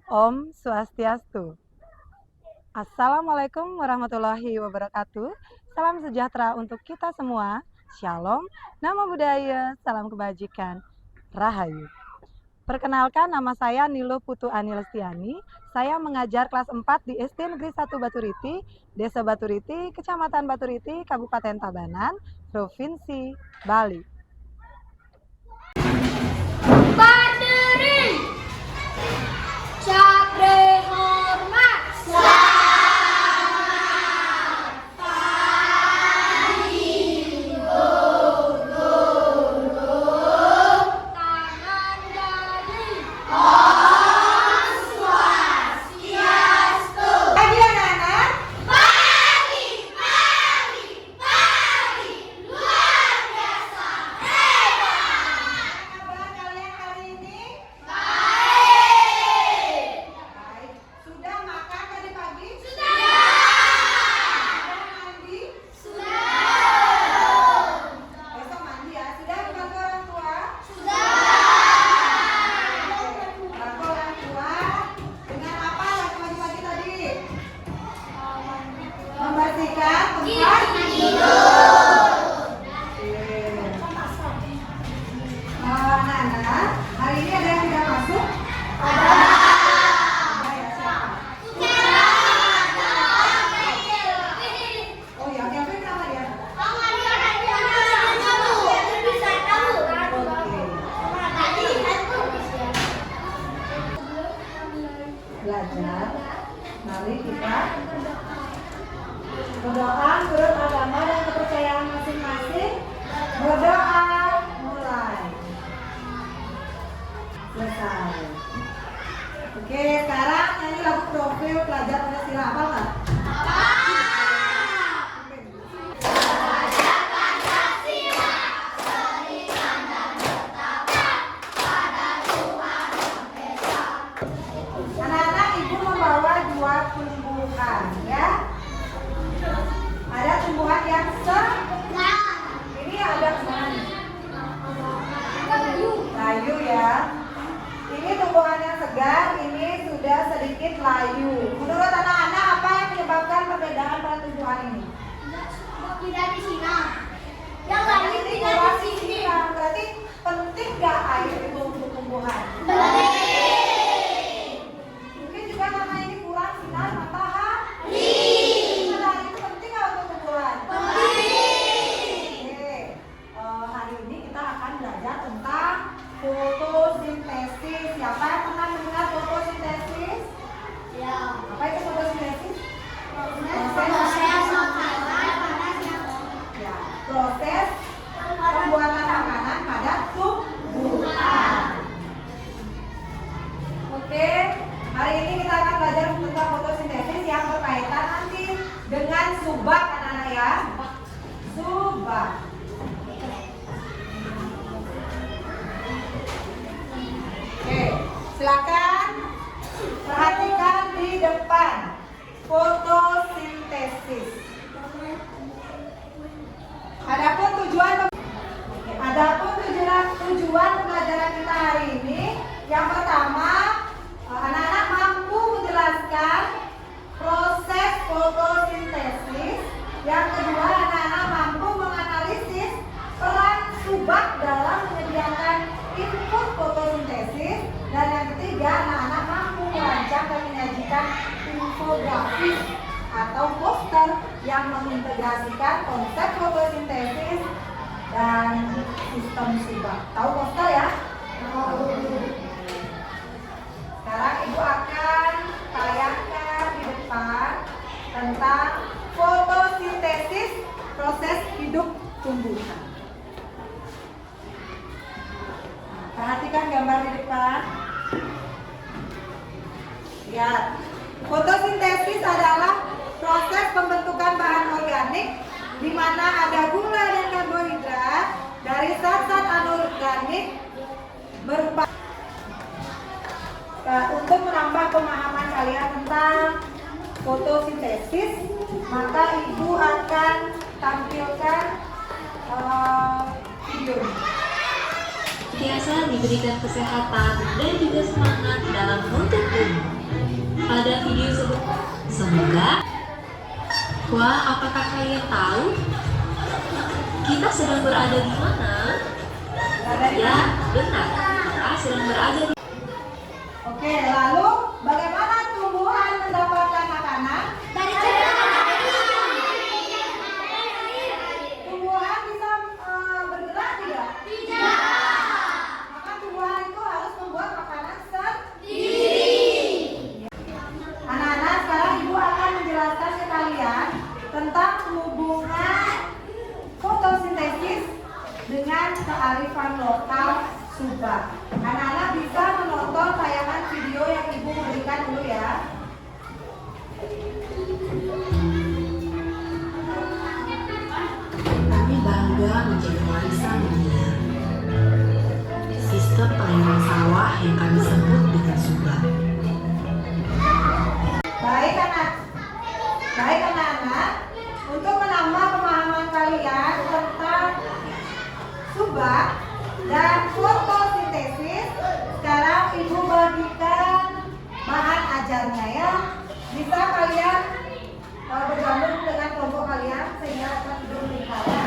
Om Swastiastu. Assalamualaikum warahmatullahi wabarakatuh. Salam sejahtera untuk kita semua. Shalom, Namo Buddhaya, salam kebajikan, Rahayu. Perkenalkan, nama saya Niluh Putu Ani Lestiani. Saya mengajar kelas 4 di SD Negeri 1 Baturiti, Desa Baturiti, Kecamatan Baturiti, Kabupaten Tabanan, Provinsi Bali. Berdiri, cabri hormat, selamat pagi guru, tangan jari, Om Swastiastu. Pagi anak-anak. Pagi, luar biasa, hebat. Kabar kalian hari ini? Baik. Baik. Sudah makan tadi pagi? Sudah. Sudah mandi? Sudah. Besok mandi ya. Sudah membantu orang tua? Sudah. Bantu orang tua. Dengan apa waktu pagi-pagi tadi? Membersihkan tempat Tidur. Oke. Anak-anak, hari ini ada yang tidak masuk? Ada ya, siapa? Oh ya, Kevin sama dia? Belajar. Mari kita berdoa menurut agama dan kepercayaan masing-masing. Berdoa mulai. Selesai. Oke, sekarang nyanyi lagu profil pelajar Pancasila. Hafal nggak? Anak-anak, ibu membawa dua tumbuhan ya. Ada tumbuhan yang ini ada layu ya. Ini tumbuhan yang segar, ini sudah sedikit layu. Menurut anak-anak apa yang menyebabkan perbedaan pada tumbuhan ini? Tidak di sini. Yang lain Ini tidak keluar di sini. berarti penting gak air itu untuk tumbuhan? Mungkin juga karena ini kurang sinar matahari. Matahari itu penting gak untuk tumbuhan? Oke, hari ini kita akan belajar tentang fotosintesis. Siapa yang pernah mendengar fotosintesis? Ya. Apa itu fotosintesis? Ya, proses pembuatan makanan pada tumbuhan. Oke, hari ini kita akan belajar tentang fotosintesis yang berkaitan nanti dengan subak anak-anak ya. Subak. Oke, silakan perhatikan di depan fotosintesis. Adapun tujuan pembelajaran kita hari ini, yang pertama, anak-anak mampu menjelaskan proses fotosintesis. Yang kedua, anak-anak mampu menganalisis peran subak dalam menyediakan input fotosintesis. Dan yang ketiga, anak-anak mampu merancang dan menyajikan infografis atau poster yang mengintegrasikan konsep fotosintesis dan sistem subak. Tahu poster ya? Sekarang ibu akan tayangkan di depan tentang fotosintesis proses hidup tumbuhan. Perhatikan gambar di depan. Lihat, fotosintesis adalah proses pembentukan bahan organik di mana ada gula dan karbohidrat dari zat-zat anorganik berupa. Untuk menambah pemahaman kalian tentang fotosintesis, maka ibu akan tampilkan videonya. Senantiasa diberikan kesehatan dan juga semangat dalam menuntut ilmu. pada video sebelumnya. Semoga, wah, apakah kalian tahu kita sedang berada di mana? Ya, benar. Kita sedang berada di. Oke, lalu bagaimana tumbuhan mendapatkan makanan? Dari cairan. Tumbuhan bisa bergerak tidak? Tidak. Maka tumbuhan itu harus membuat makanan sendiri. Anak-anak, sekarang Ibu akan menjelaskan ke kalian tentang hubungan fotosintesis dengan kearifan lokal Sumba. Anak-anak bisa menonton tayangan video yang Ibu berikan dulu ya. Kami bangga menjadi warisan dunia. Sistem pengairan sawah yang kami sebut dengan Sumba. Baik anak-anak, untuk menambah pemahaman kalian tentang Sumba dan fotosintesis, sekarang Ibu bagikan bahan ajarnya ya. Bisa kalian bergabung dengan kelompok kalian sehingga akan tidur melihatnya.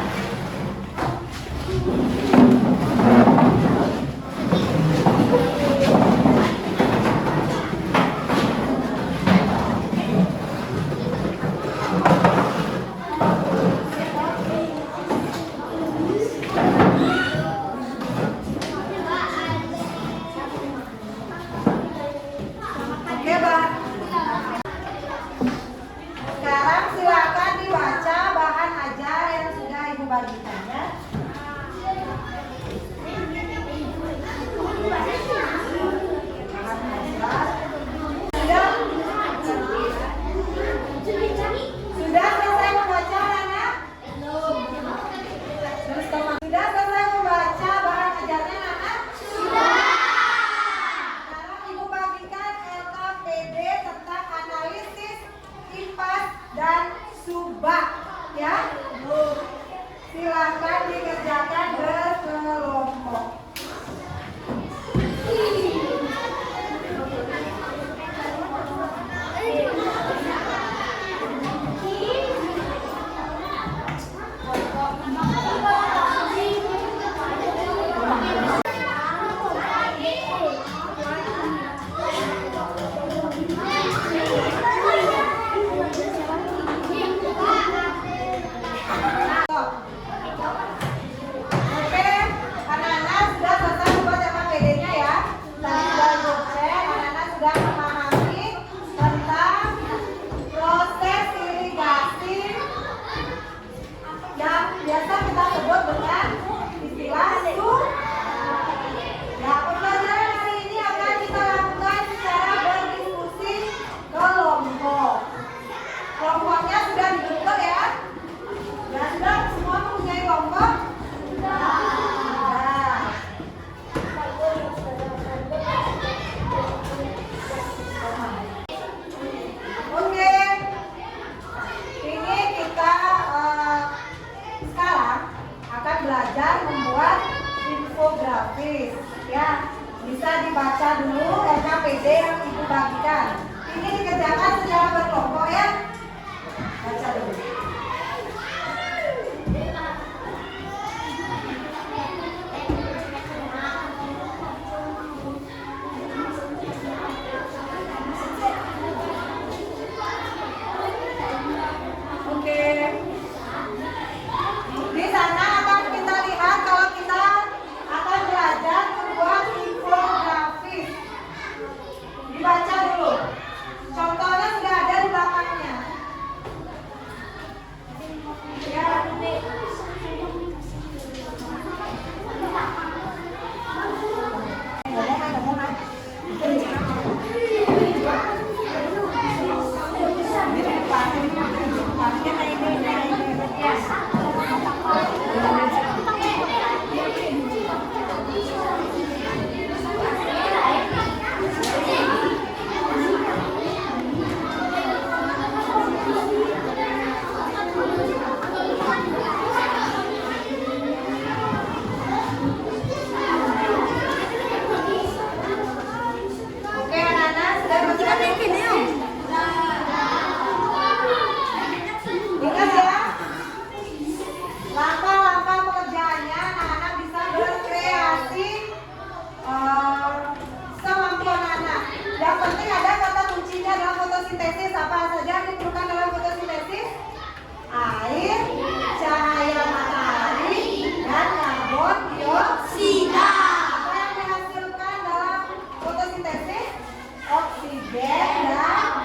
oksigen dan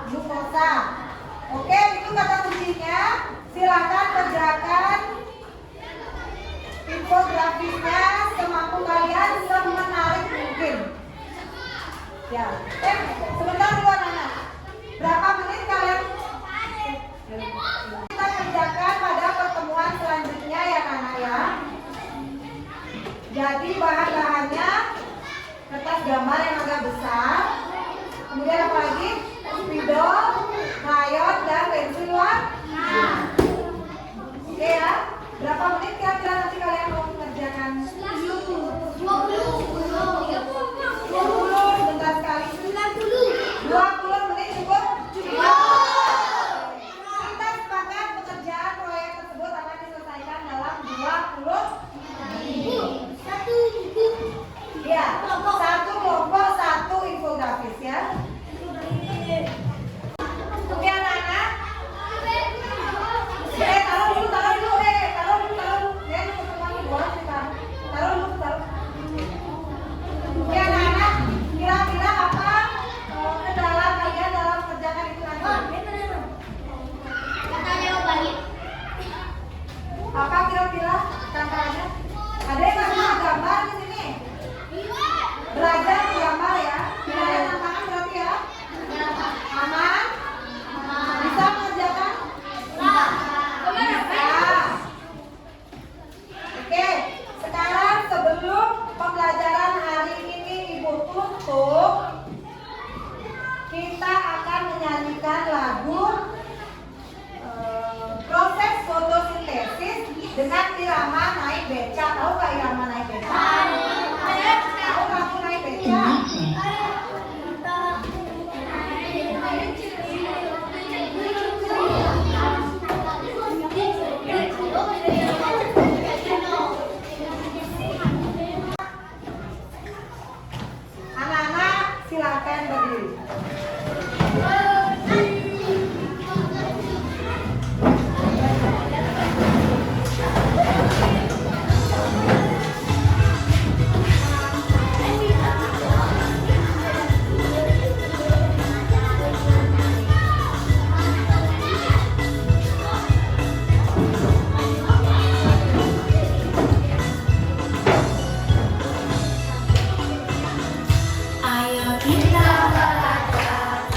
glukosa. Oke, itu kata kuncinya. Silakan kerjakan infografisnya semampu kalian, semenarik mungkin. Ya, sebentar dulu anak-anak. Berapa menit kalian? Kita kerjakan pada pertemuan selanjutnya ya anak ya. Jadi bahan-bahannya kertas gambar yang agak besar. Kemudian apa lagi? Spidol, crayon, dan pensil warna. Oke ya. Berapa menit kira-kira nanti kalian mau mengerjakan? 20. 20, bentar sekali. 20 menit cukup? Kita sepakat pekerjaan proyek tersebut akan diselesaikan dalam 20 ya, satu kelompok, satu infografis ya. Oke anak-anak. Taruh dulu. Ya, ini pertemuan dua kita. Taruh dulu. Oke anak-anak, kira-kira apa kendala kalian dalam mengerjakan itu nanti? Apa kira-kira tantangannya? Ada yang nggak bisa gambar di sini? Belajar gambar ya. Tidak ada tantangan berarti ya? Aman? Bisa mengerjakan? Bisa. Oke, sekarang sebelum pembelajaran hari ini Ibu tutup, kita akan menyanyikan lagu proses fotosintesis dengan irama naik beca. Tahu nggak irama naik beca? Tahu lagu naik beca? Anak-anak silakan berdiri. Ayo kita belajar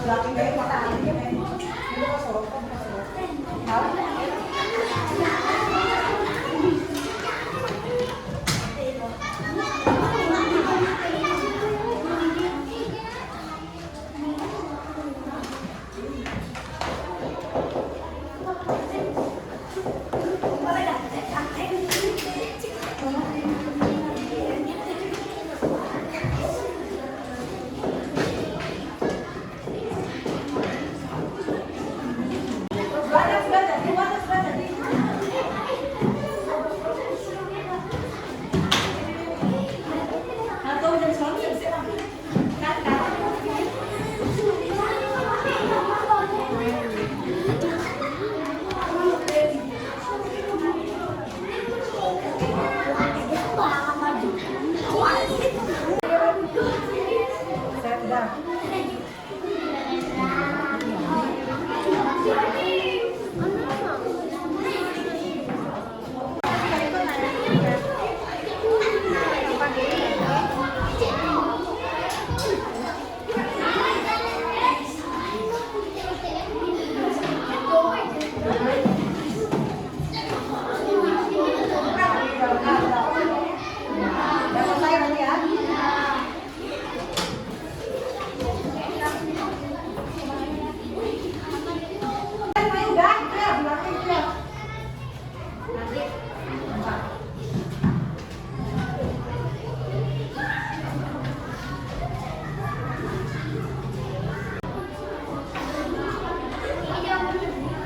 belakang kayak mata hatinya kayak ini kok sorotan.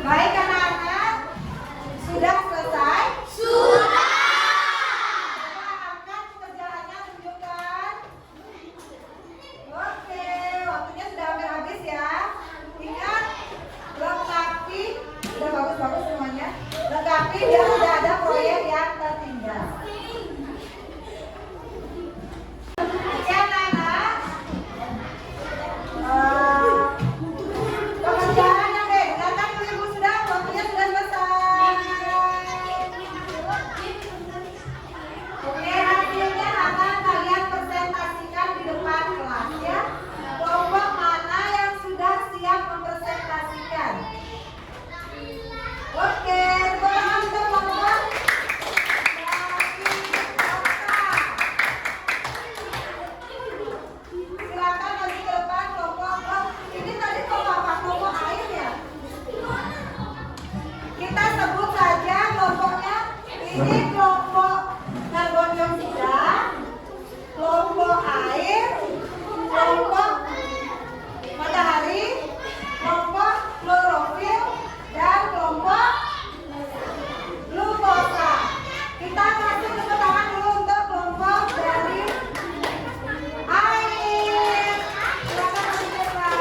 Baik anak-anak, sudah selesai? Sudah. Coba angkat pekerjaannya, tunjukkan. Oke, waktunya sudah hampir habis ya. Ingat, lengkapi, sudah bagus-bagus semuanya. Lengkapi biar tidak ada proyek yang tertinggal. Oke anak-anak. Pekerjaan yang dengarkan ibu sudah, waktunya sudah selesai. Oke, hasilnya akan kalian presentasikan di depan kelas ya. Kelompok mana yang sudah siap mempresentasikan? Oke, tepuk tangan untuk kelompok. Silakan maju ke depan kelompok. Ini tadi kelompok apa? Kelompok air ya? Kita sebut saja kelompoknya. Ini kelompok karbon dioksida, kelompok air, kelompok matahari, kelompok klorofil, dan kelompok glukosa. Kita kasih tepuk tangan dulu untuk kelompok dari air. Silakan maju ke depan.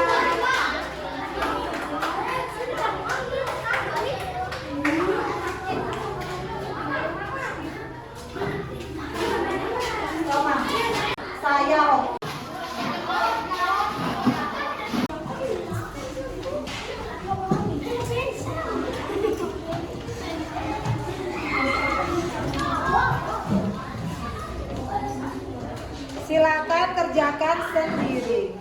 Toma. Saya Om. Silakan kerjakan sendiri.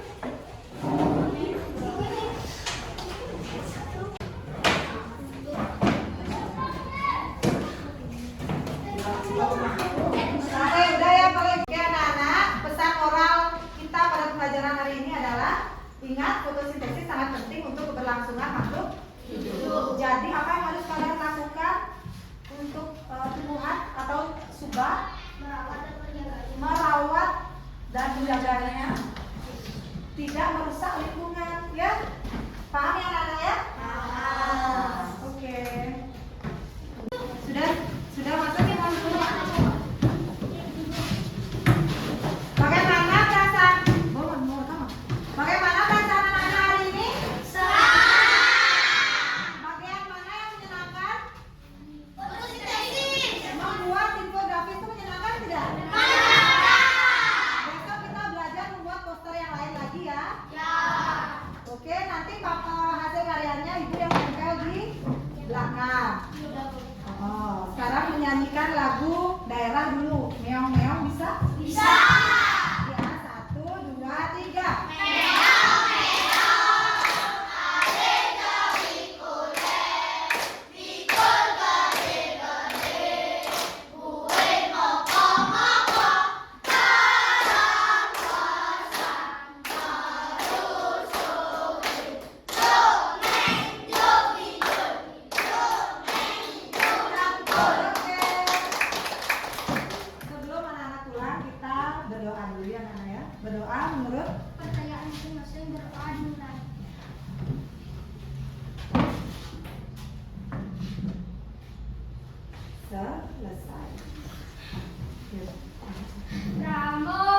Oke, udah ya paling. Oke anak-anak, pesan moral kita pada pelajaran hari ini adalah ingat fotosintesis sangat penting untuk keberlangsungan makhluk hidup. Jadi apa yang harus kalian lakukan untuk tumbuhan atau subak? Merawat dan menjaganya, tidak merusak lingkungan, ya? Paham ya anak-anak ya? Paham. Oke. Sudah masuk ya teman-teman? Bagaimana perasaan? Bagaimana perasaan anak-anak hari ini? Bagian mana yang menyenangkan? Membuat infografis itu menyenangkan tidak? Besok kita belajar membuat poster yang lain lagi ya. Oke, nanti hasil karyanya ibu yang menempel di belakang. Oh, sekarang menyanyikan lagu daerah dulu. Meong-meong bisa? Bisa. Ya, 1, 2, 3. Meong-meong. selesai. Rambut.